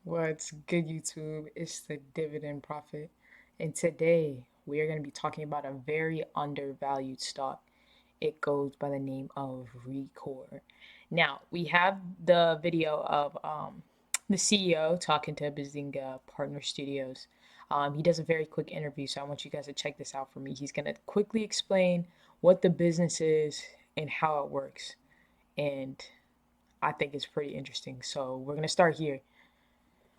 What's good, YouTube? It's the Dividend Profit. And today we are going to be talking about a very undervalued stock. It goes by the name of Rekor. Now, we have the video of the CEO talking to Bazinga Partner Studios. He does a very quick interview, so I want you guys to check this out for me. He's going to quickly explain what the business is and how it works. And I think it's pretty interesting. So we're going to start here.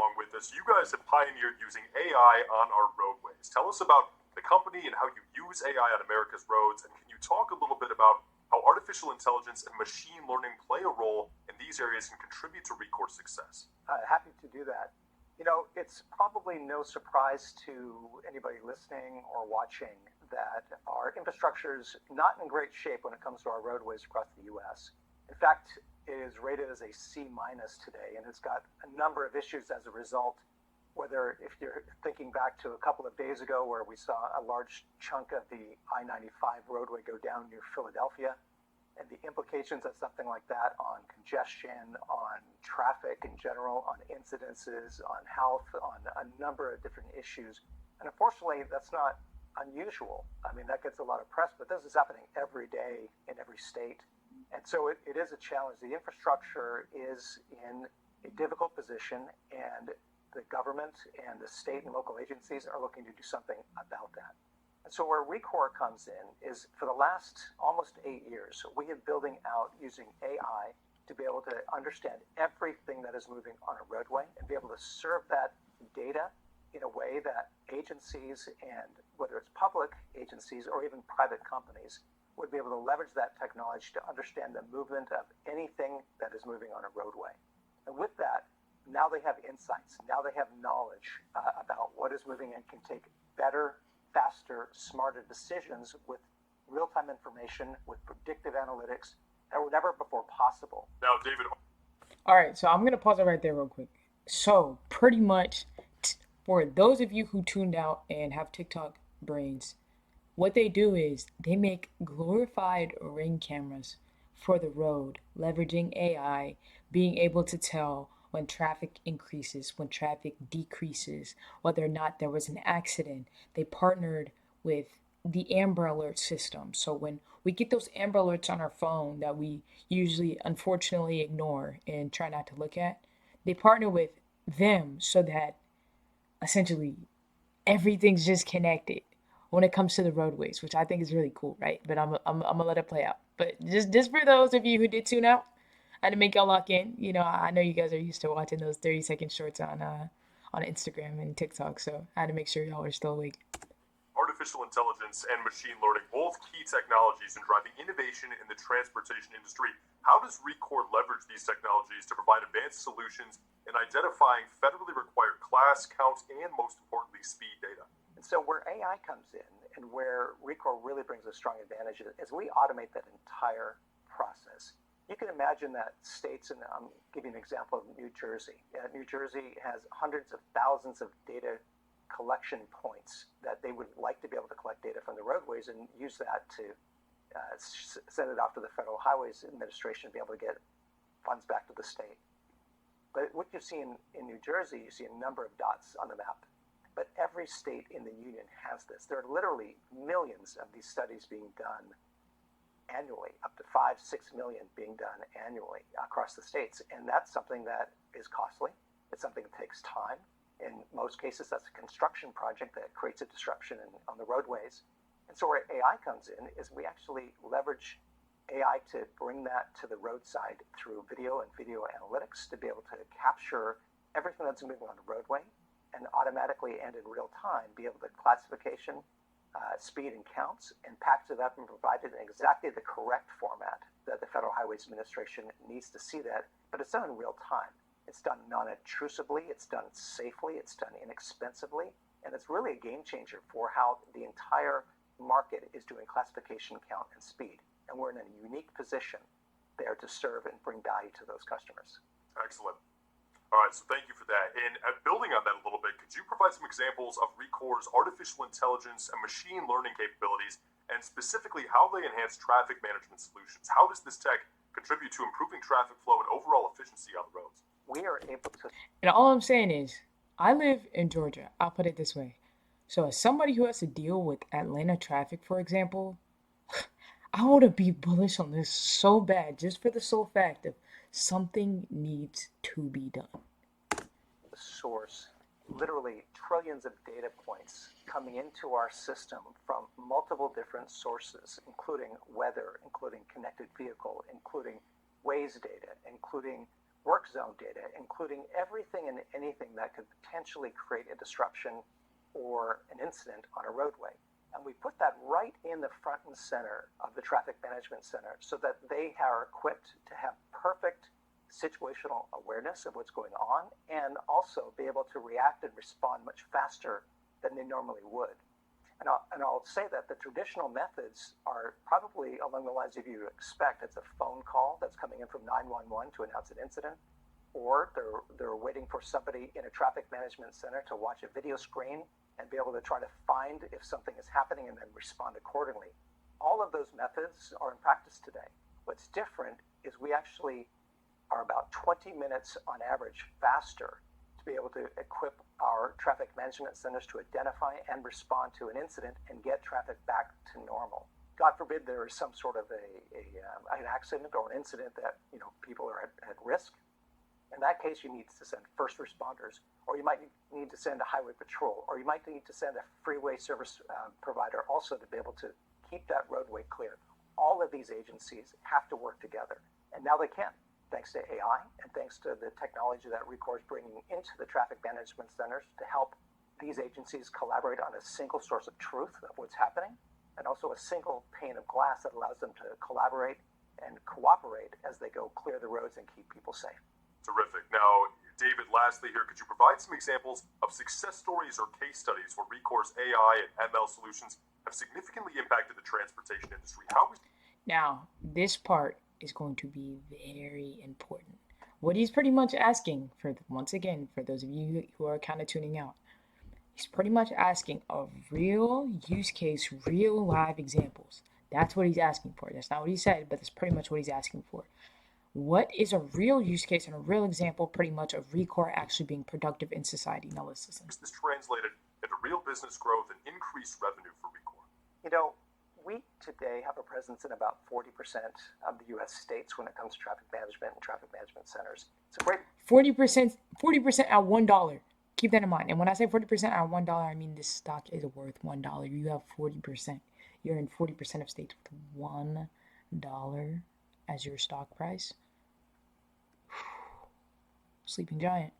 Along with us, you guys have pioneered using AI on our roadways. Tell us about the company and how you use AI on America's roads, and can you talk a little bit about how artificial intelligence and machine learning play a role in these areas and contribute to Rekor's success? Happy to do that. You know, it's probably no surprise to anybody listening or watching that our infrastructure is not in great shape when it comes to our roadways across the U.S. In fact, it is rated as a C minus today, and it's got a number of issues as a result. Whether if you're thinking back to a couple of days ago where we saw a large chunk of the I-95 roadway go down near Philadelphia, and the implications of something like that on congestion, on traffic in general, on incidences, on health, on a number of different issues. And unfortunately, that's not unusual. I mean, that gets a lot of press, but this is happening every day in every state. And so it is a challenge. The infrastructure is in a difficult position, and the government and the state and local agencies are looking to do something about that. And so where Rekor comes in is for the last almost 8 years, we have building out using AI to be able to understand everything that is moving on a roadway and be able to serve that data in a way that agencies, and whether it's public agencies or even private companies, would be able to leverage that technology to understand the movement of anything that is moving on a roadway. And with that, now they have insights. Now they have knowledge about what is moving and can take better, faster, smarter decisions with real-time information, with predictive analytics that were never before possible. Now, David. All right, so I'm going to pause it right there real quick. So, pretty much, for those of you who tuned out and have TikTok brains, what they do is they make glorified ring cameras for the road, leveraging AI, being able to tell when traffic increases, when traffic decreases, whether or not there was an accident. They partnered with the Amber Alert system. So when we get those Amber Alerts on our phone that we usually unfortunately ignore and try not to look at, they partner with them so that essentially everything's just connected when it comes to the roadways, which I think is really cool, right? But I'm gonna let it play out. But just for those of you who did tune out, I had to make y'all lock in. You know, I know you guys are used to watching those 30-second shorts on Instagram and TikTok, so I had to make sure y'all are still awake. Artificial intelligence and machine learning, both key technologies in driving innovation in the transportation industry. How does Rekor leverage these technologies to provide advanced solutions in identifying federally required class, count, and most importantly, speed data? And so where AI comes in and where Rekor really brings a strong advantage is we automate that entire process. You can imagine that states, and I'm giving an example of New Jersey. New Jersey has hundreds of thousands of data collection points that they would like to be able to collect data from the roadways and use that to send it off to the Federal Highways Administration to be able to get funds back to the state. But what you see in New Jersey, you see a number of dots on the map. But every state in the union has this. There are literally millions of these studies being done annually, up to 5-6 million being done annually across the states. And that's something that is costly. It's something that takes time. In most cases, that's a construction project that creates a disruption on the roadways. And so where AI comes in is we actually leverage AI to bring that to the roadside through video and video analytics to be able to capture everything that's moving on the roadway and automatically and in real time be able to classification, speed and counts, and package it up and provide it in exactly the correct format that the Federal Highways Administration needs to see that, but it's done in real time. It's done non-intrusively, it's done safely, it's done inexpensively, and it's really a game changer for how the entire market is doing classification, count, and speed. And we're in a unique position there to serve and bring value to those customers. Excellent. All right, so thank you for that. And building on that a little bit, could you provide some examples of Rekor's artificial intelligence and machine learning capabilities, and specifically how they enhance traffic management solutions? How does this tech contribute to improving traffic flow and overall efficiency on the roads? we are able to. And all I'm saying is, I live in Georgia. I'll put it this way. So, as somebody who has to deal with Atlanta traffic, for example, I want to be bullish on this so bad, just for the sole fact of something needs to be done. Source literally trillions of data points coming into our system from multiple different sources, including weather, including connected vehicle, including Waze data, including work zone data, including everything and anything that could potentially create a disruption or an incident on a roadway. And we put that right in the front and center of the traffic management center so that they are equipped to have perfect situational awareness of what's going on and also be able to react and respond much faster than they normally would. And I'll say that the traditional methods are probably along the lines of you expect. It's a phone call that's coming in from 911 to announce an incident, or they're waiting for somebody in a traffic management center to watch a video screen and be able to try to find if something is happening and then respond accordingly. All of those methods are in practice today. What's different is we actually are about 20 minutes on average faster to be able to equip our traffic management centers to identify and respond to an incident and get traffic back to normal. God forbid there is some sort of an accident or an incident that people are at risk. In that case, you need to send first responders, or you might need to send a highway patrol, or you might need to send a freeway service provider also to be able to keep that roadway clear. All of these agencies have to work together, and now they can, thanks to AI and thanks to the technology that Rekor is bringing into the traffic management centers to help these agencies collaborate on a single source of truth of what's happening, and also a single pane of glass that allows them to collaborate and cooperate as they go clear the roads and keep people safe. Terrific. Now, David, lastly here, could you provide some examples of success stories or case studies where Rekor's AI and ML solutions have significantly impacted the transportation industry? Now, this part is going to be very important. What he's pretty much asking for, once again, for those of you who are kind of tuning out, he's pretty much asking of real use case, real live examples. That's what he's asking for. That's not what he said, but that's pretty much what he's asking for. What is a real use case and a real example pretty much of Rekor actually being productive in society? Now let's listen. Is this translated into real business growth and increased revenue for Rekor? We today have a presence in about 40% of the U.S. states when it comes to traffic management and traffic management centers. It's a great 40% at $1. Keep that in mind. And when I say 40% at $1, I mean this stock is worth $1. You have 40%. You're in 40% of states with $1 as your stock price. Sleeping giant.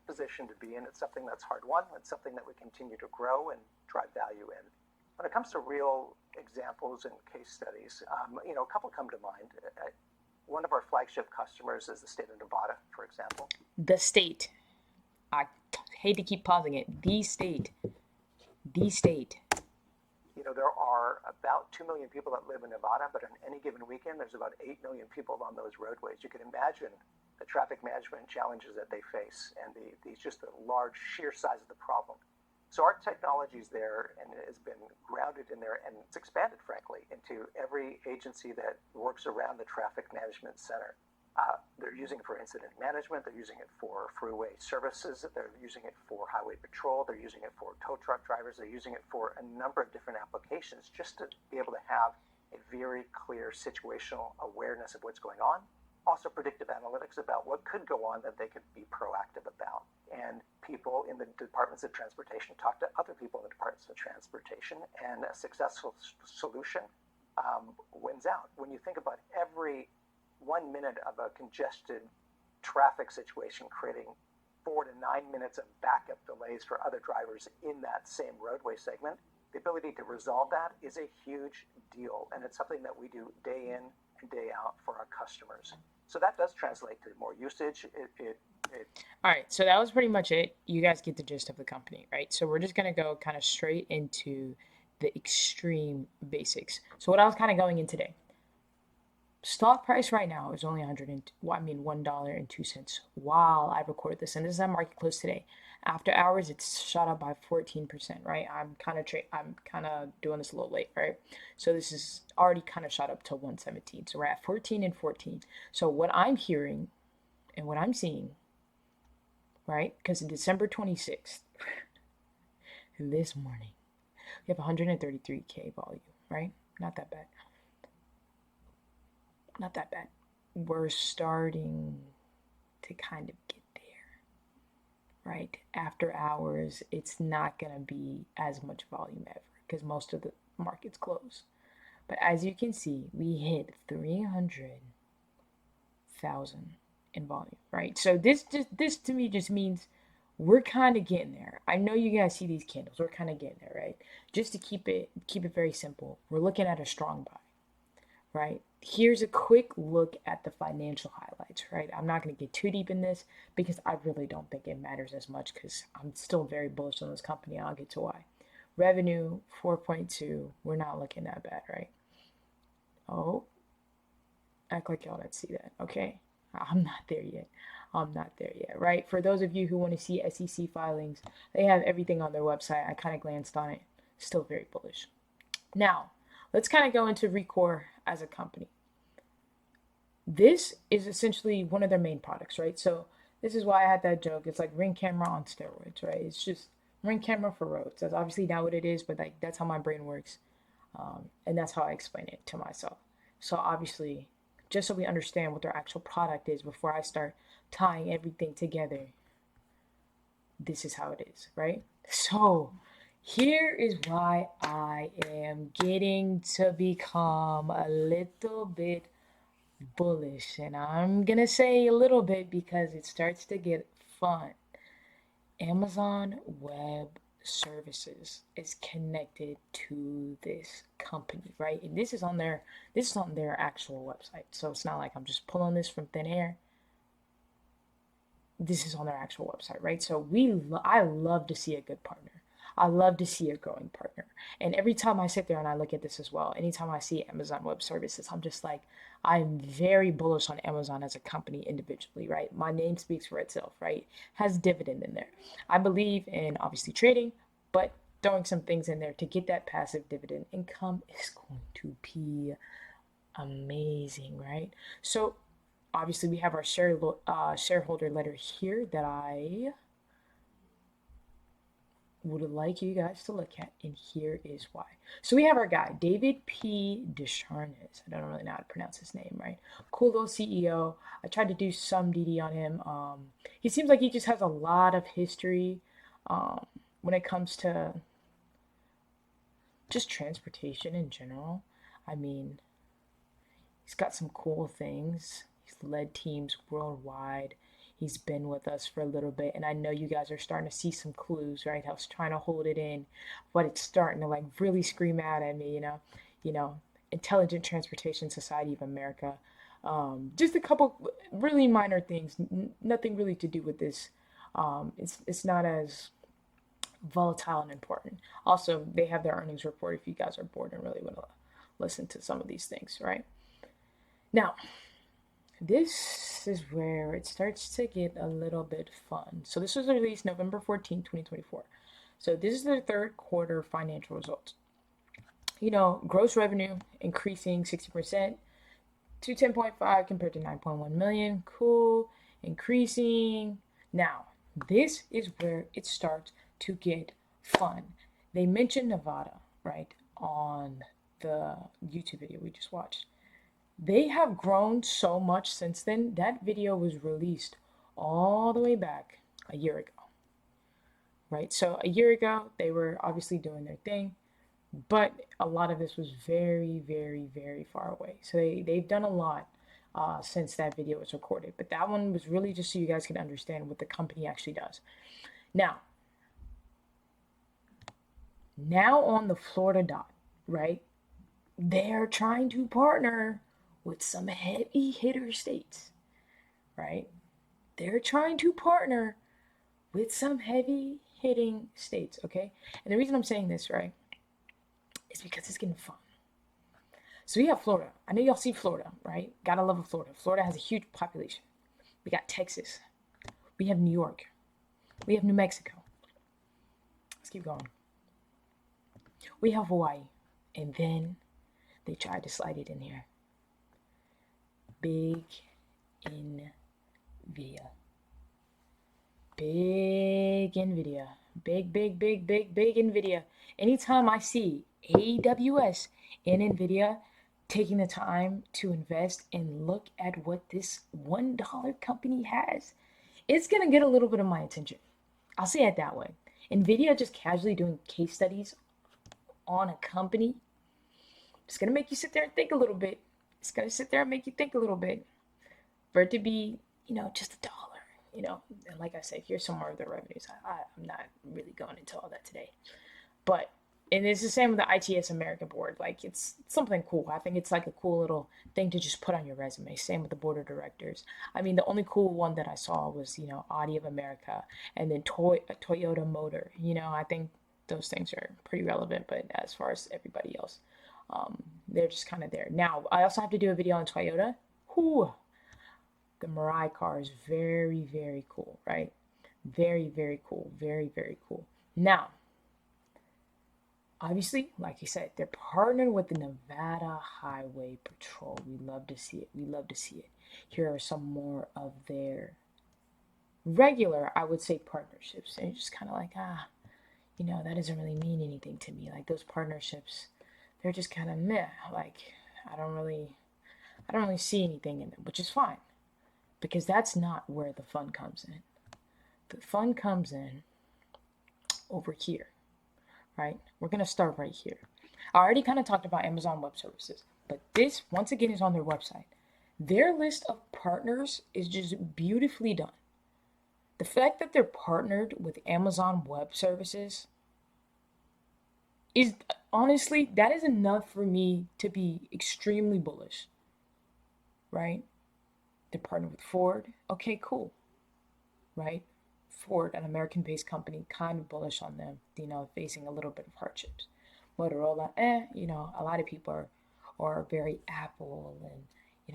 Position to be in. It's something that's hard won. It's something that we continue to grow and drive value in. When it comes to real examples and case studies, a couple come to mind. One of our flagship customers is the state of Nevada, for example. The state. I hate to keep pausing it. The state. The state. There are about 2 million people that live in Nevada, but on any given weekend, there's about 8 million people on those roadways. You can imagine the traffic management challenges that they face and just the large sheer size of the problem. So our technology is there and it has been grounded in there, and it's expanded, frankly, into every agency that works around the traffic management center. They're using it for incident management. They're using it for freeway services. They're using it for highway patrol. They're using it for tow truck drivers. They're using it for a number of different applications just to be able to have a very clear situational awareness of what's going on. Also predictive analytics about what could go on that they could be proactive about. And people in the departments of transportation talk to other people in the departments of transportation, and a successful solution wins out. When you think about every 1 minute of a congested traffic situation creating 4 to 9 minutes of backup delays for other drivers in that same roadway segment, the ability to resolve that is a huge deal, and it's something that we do day in and day out for our customers. So that does translate to more usage. All right, so that was pretty much it. You guys get the gist of the company, right? So we're just going to go kind of straight into the extreme basics. So what I was kind of going in today. Stock price right now is only $1.02 while I record this, and this is at market close today. After hours, it's shot up by 14%, right? I'm kind of doing this a little late, right? So this is already kind of shot up to 117. So we're at 14 and 14. So what I'm hearing and what I'm seeing right? Because December 26th, this morning, we have 133K volume, right? Not that bad. Not that bad. We're starting to kind of get there, right? After hours, it's not going to be as much volume ever because most of the markets close. But as you can see, we hit 300,000 in volume, right? So this to me just means we're kind of getting there. I know you guys see these candles. We're kind of getting there, right? Just to keep it very simple, we're looking at a strong buy, right? Here's a quick look at the financial highlights, right? I'm not going to get too deep in this because I really don't think it matters as much because I'm still very bullish on this company. I'll get to why. Revenue 4.2. We're not looking that bad, right? Oh, act like y'all didn't see that, okay? I'm not there yet. I'm not there yet, right? For those of you who want to see SEC filings, they have everything on their website. I kind of glanced on it. Still very bullish. Now, let's kind of go into Rekor as a company. This is essentially one of their main products, right? So this is why I had that joke. It's like Ring camera on steroids, right? It's just Ring camera for roads. That's obviously not what it is, but like that's how my brain works. And that's how I explain it to myself. So obviously, just so we understand what their actual product is before I start tying everything together, this is how it is, right? So here is why I am getting to become a little bit bullish. And I'm going to say a little bit because it starts to get fun. Amazon Web Services is connected to this company, right? And this is on their actual website. So it's not like I'm just pulling this from thin air. This is on their actual website, right? So I love to see a good partner. I love to see a growing partner. And every time I sit there and I look at this as well, anytime I see Amazon Web Services, I'm just like, I'm very bullish on Amazon as a company individually, right? My name speaks for itself, right? Has Dividend in there. I believe in obviously trading, but throwing some things in there to get that passive dividend income is going to be amazing, right? So obviously we have our shareholder letter here that I would like you guys to look at, and here is why. So we have our guy, David P. Descharnes. I don't really know how to pronounce his name, right? Cool little CEO. I tried to do some DD on him. He seems like he just has a lot of history when it comes to just transportation in general. I mean, he's got some cool things. He's led teams worldwide. He's been with us for a little bit, and I know you guys are starting to see some clues, right? I was trying to hold it in, but it's starting to like really scream out at me, you know, Intelligent Transportation Society of America. Just a couple really minor things, nothing really to do with this. It's not as volatile and important. Also, they have their earnings report if you guys are bored and really want to listen to some of these things, right? Now, this is where it starts to get a little bit fun. So this was released November 14, 2024. So this is their third quarter financial results. You know, gross revenue increasing 60% to 10.5 compared to 9.1 million. Cool. Increasing. Now, this is where it starts to get fun. They mentioned Nevada, right, on the YouTube video we just watched. They have grown so much since then. That video was released all the way back a year ago, right? So a year ago, they were obviously doing their thing, but a lot of this was very, very, very far away. So they've done a lot since that video was recorded. But that one was really just so you guys can understand what the company actually does. Now on the Florida dot, right? They're trying to partner with some heavy hitter states, right? They're trying to partner with some heavy hitting states, okay? And the reason I'm saying this, right, is because it's getting fun. So we have Florida. I know y'all see Florida, right? Gotta love Florida. Florida has a huge population. We got Texas. We have New York. We have New Mexico. Let's keep going. We have Hawaii. And then they tried to slide it in here. Big India. big NVIDIA. Big, big, big, big, big NVIDIA. Anytime I see AWS and NVIDIA taking the time to invest and look at what this $1 company has, it's going to get a little bit of my attention. I'll say it that way. NVIDIA just casually doing case studies on a company, it's going to make you sit there and think a little bit. It's going to sit there and make you think a little bit. For it to be, just $1, and like I said, here's some more of the revenues. I'm not really going into all that today. But, and it's the same with the ITS America board. Like, it's something cool. I think it's like a cool little thing to just put on your resume. Same with the board of directors. I mean, the only cool one that I saw was, Audi of America and then Toyota Motor. I think those things are pretty relevant. But as far as everybody else, they're just kind of there. Now, I also have to do a video on Toyota. Whew. The Mirai car is very, very cool, right? Very, very cool. Very, very cool. Now, obviously, like you said, they're partnered with the Nevada Highway Patrol. We love to see it. We love to see it. Here are some more of their regular, I would say, partnerships. And you're just kind of like, that doesn't really mean anything to me. Like, those partnerships, they're just kind of meh. Like, I don't really see anything in them, which is fine. Because that's not where the fun comes in. The fun comes in over here, right? We're going to start right here. I already kind of talked about Amazon Web Services, but this, once again, is on their website. Their list of partners is just beautifully done. The fact that they're partnered with Amazon Web Services is, honestly, that is enough for me to be extremely bullish, right? They're partnered with Ford. Okay, cool. Right? Ford, an American-based company, kind of bullish on them, facing a little bit of hardships. Motorola, a lot of people are very Apple and,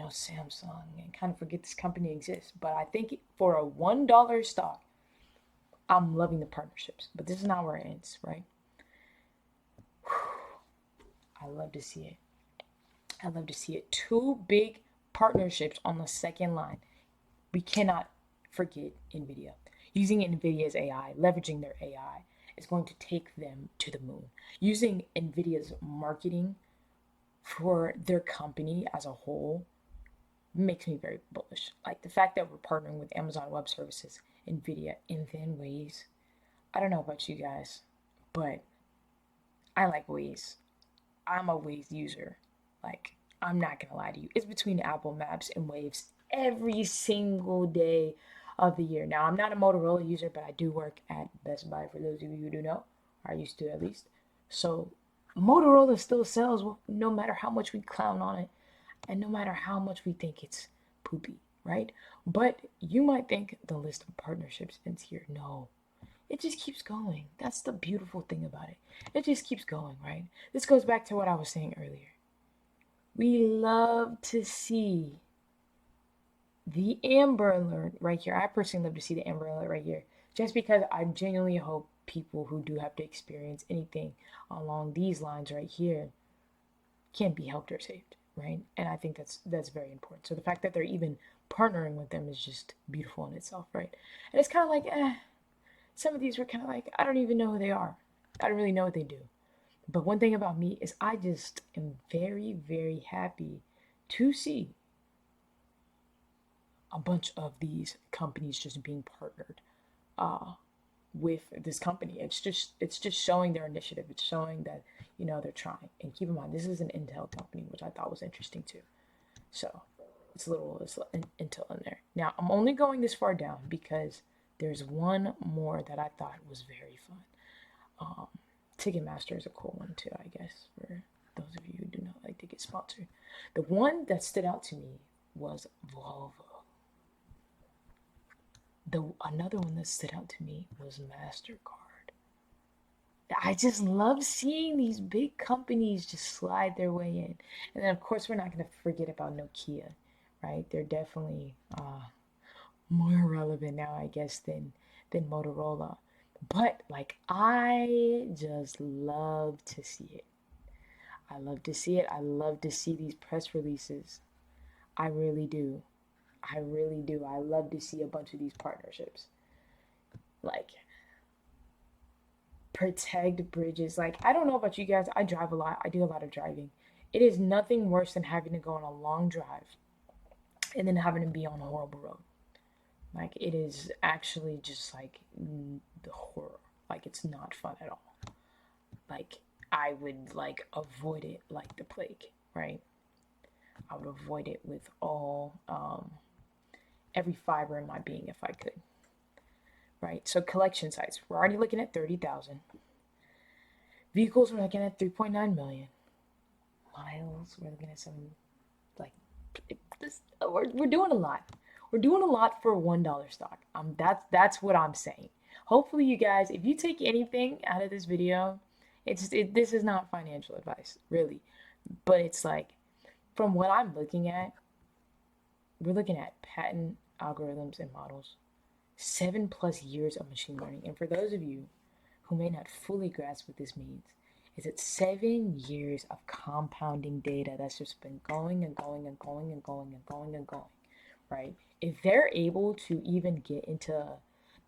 Samsung and kind of forget this company exists. But I think for a $1 stock, I'm loving the partnerships. But this is not where it ends, right? I love to see it. I love to see it. Two big partnerships on the second line. We cannot forget NVIDIA. Using NVIDIA's AI, leveraging their AI, is going to take them to the moon. Using NVIDIA's marketing for their company as a whole makes me very bullish. Like the fact that we're partnering with Amazon Web Services, NVIDIA, and then Waze. I don't know about you guys, but I like Waze. I'm a Waze user. Like, I'm not going to lie to you. It's between Apple Maps and Waves every single day of the year. Now, I'm not a Motorola user, but I do work at Best Buy, for those of you who do know. Or I used to, at least. So, Motorola still sells no matter how much we clown on it. And no matter how much we think it's poopy, right? But you might think the list of partnerships ends here. No. It just keeps going. That's the beautiful thing about it. It just keeps going, right? This goes back to what I was saying earlier. We love to see the Amber Alert right here. I personally love to see the Amber Alert right here. Just because I genuinely hope people who do have to experience anything along these lines right here can be helped or saved, right? And I think that's very important. So the fact that they're even partnering with them is just beautiful in itself, right? And it's kind of like, some of these were kind of like, I don't even know who they are. I don't really know what they do. But one thing about me is I just am very, very happy to see a bunch of these companies just being partnered with this company. It's just showing their initiative. It's showing that, they're trying. And keep in mind, this is an Intel company, which I thought was interesting too. So it's Intel in there. Now, I'm only going this far down because there's one more that I thought was very fun. Ticketmaster is a cool one too, I guess, for those of you who do not like to get sponsored. The one that stood out to me was Volvo. Another one that stood out to me was MasterCard. I just love seeing these big companies just slide their way in. And then, of course, we're not going to forget about Nokia, right? They're definitely more relevant now, I guess, than Motorola. But, I just love to see it. I love to see it. I love to see these press releases. I really do. I really do. I love to see a bunch of these partnerships. Like, protect bridges. Like, I don't know about you guys. I drive a lot. I do a lot of driving. It is nothing worse than having to go on a long drive and then having to be on a horrible road. Like, it is actually just like the horror. Like, it's not fun at all. Like, I would like avoid it like the plague, right? I would avoid it with all every fiber in my being if I could, right? So collection sites, we're already looking at 30,000. Vehicles, we're looking at 3.9 million. Miles, we're looking at some, like, we're doing a lot. We're doing a lot for $1 stock. That's what I'm saying. Hopefully, you guys, if you take anything out of this video, this is not financial advice, really, but it's like, from what I'm looking at, we're looking at patent algorithms and models, 7+ years of machine learning. And for those of you who may not fully grasp what this means, is it 7 years of compounding data that's just been going and going and going and going and going and going, right? If they're able to even get into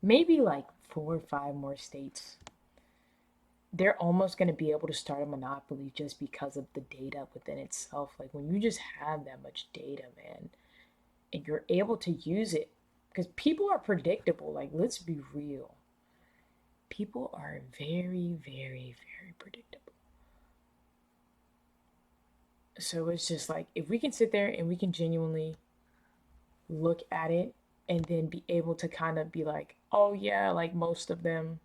maybe like 4 or 5 more states, they're almost going to be able to start a monopoly just because of the data within itself. Like, when you just have that much data, man, and you're able to use it, because people are predictable. Like, let's be real. People are very, very, very predictable. So it's just like, if we can sit there and we can genuinely look at it and then be able to kind of be like, oh yeah, like most of them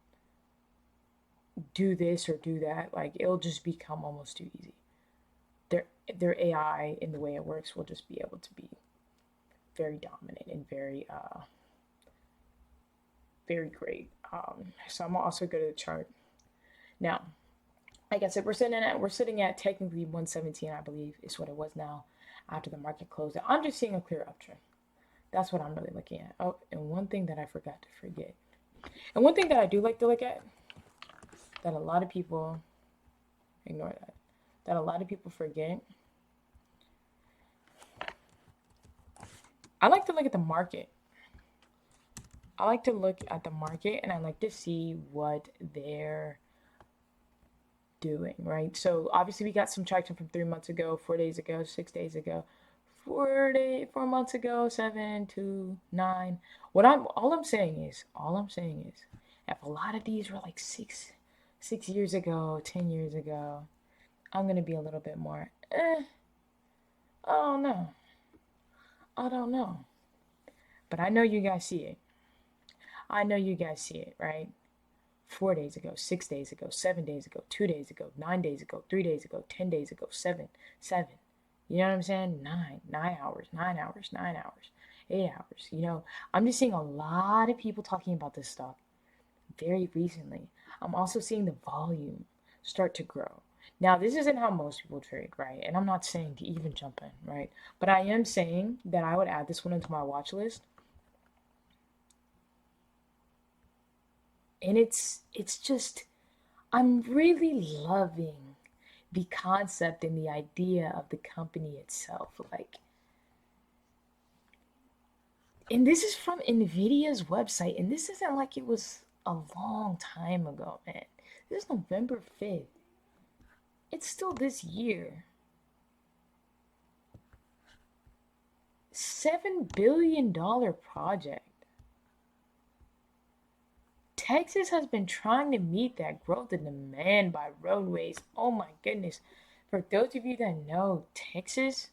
do this or do that, like it'll just become almost too easy. Their AI in the way it works will just be able to be very dominant and very very great. So I'm gonna also go to the chart. Now, like I said, we're sitting at technically 117, I believe, is what it was now after the market closed. I'm just seeing a clear uptrend. That's what I'm really looking at. Oh, and one thing that I forgot to forget, and one thing that I do like to look at, that a lot of people ignore that a lot of people forget. I like to look at the market. I like to look at the market and I like to see what they're doing, right? So obviously we got some traction from 3 months ago, 4 days ago, 6 days ago, 4 months ago, 7 to 9. All I'm saying is, if a lot of these were like six years ago, 10 years ago, I'm gonna be a little bit more, I don't know. I don't know. But I know you guys see it. Right? 4 days ago, 6 days ago, 7 days ago, 2 days ago, 9 days ago, 3 days ago, 10 days ago, seven. You know what I'm saying? 9 hours, 9 hours, 9 hours, 8 hours. I'm just seeing a lot of people talking about this stock very recently. I'm also seeing the volume start to grow. Now, this isn't how most people trade, right? And I'm not saying to even jump in, right? But I am saying that I would add this one into my watch list. And it's just, I'm really loving the concept and the idea of the company itself. Like, and this is from NVIDIA's website, and this isn't like it was a long time ago, man. This is November 5th. It's still this year. $7 billion project. Texas has been trying to meet that growth in demand by roadways. Oh my goodness. For those of you that know, Texas,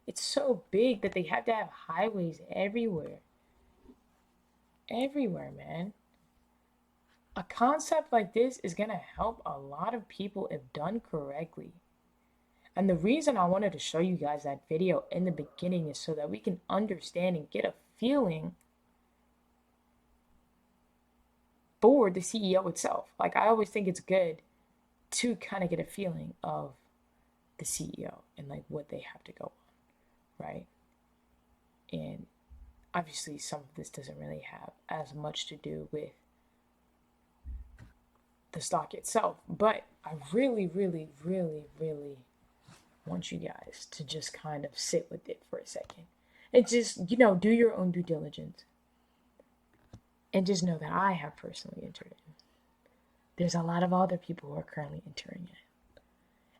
it's so big that they have to have highways everywhere. Everywhere, man. A concept like this is going to help a lot of people if done correctly. And the reason I wanted to show you guys that video in the beginning is so that we can understand and get a feeling for the CEO itself. Like, I always think it's good to kind of get a feeling of the CEO and like what they have to go on, right? And obviously some of this doesn't really have as much to do with the stock itself, but I really, really, really, really want you guys to just kind of sit with it for a second and just, do your own due diligence And just know that I have personally entered it. There's a lot of other people who are currently entering it.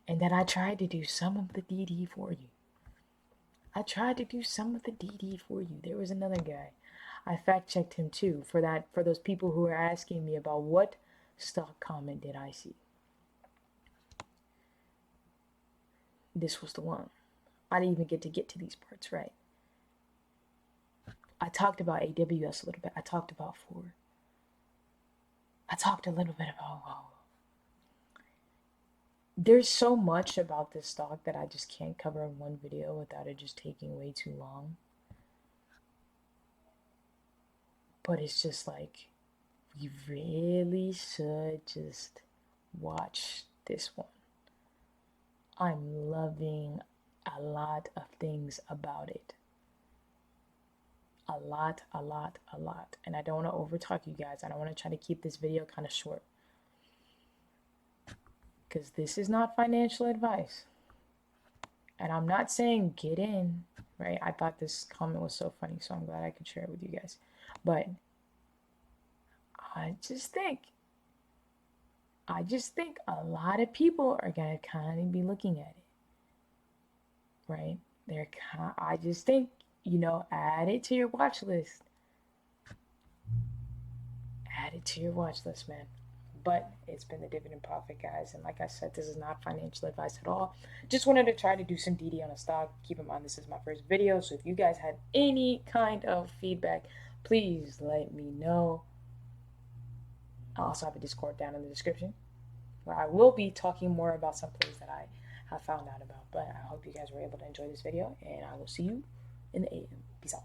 And that I tried to do some of the DD for you. I tried to do some of the DD for you. There was another guy. I fact checked him too for those people who are asking me about what stock comment did I see. This was the one. I didn't even get to these parts right. I talked about AWS a little bit. I talked about Ford. I talked a little bit about wow. There's so much about this stock that I just can't cover in one video without it just taking way too long. But it's just like, we really should just watch this one. I'm loving a lot of things about it. A lot. And I don't want to overtalk you guys. I don't want to try to keep this video kind of short. Because this is not financial advice. And I'm not saying get in, right? I thought this comment was so funny, so I'm glad I could share it with you guys. But I just think a lot of people are going to kind of be looking at it, right? I just think, add it to your watch list. Add it to your watch list, man. But it's been the Dividend Profit, guys. And like I said, this is not financial advice at all. Just wanted to try to do some DD on a stock. Keep in mind, this is my first video. So if you guys had any kind of feedback, please let me know. I also have a Discord down in the description where I will be talking more about some plays that I have found out about. But I hope you guys were able to enjoy this video, and I will see you in the AM. Peace out.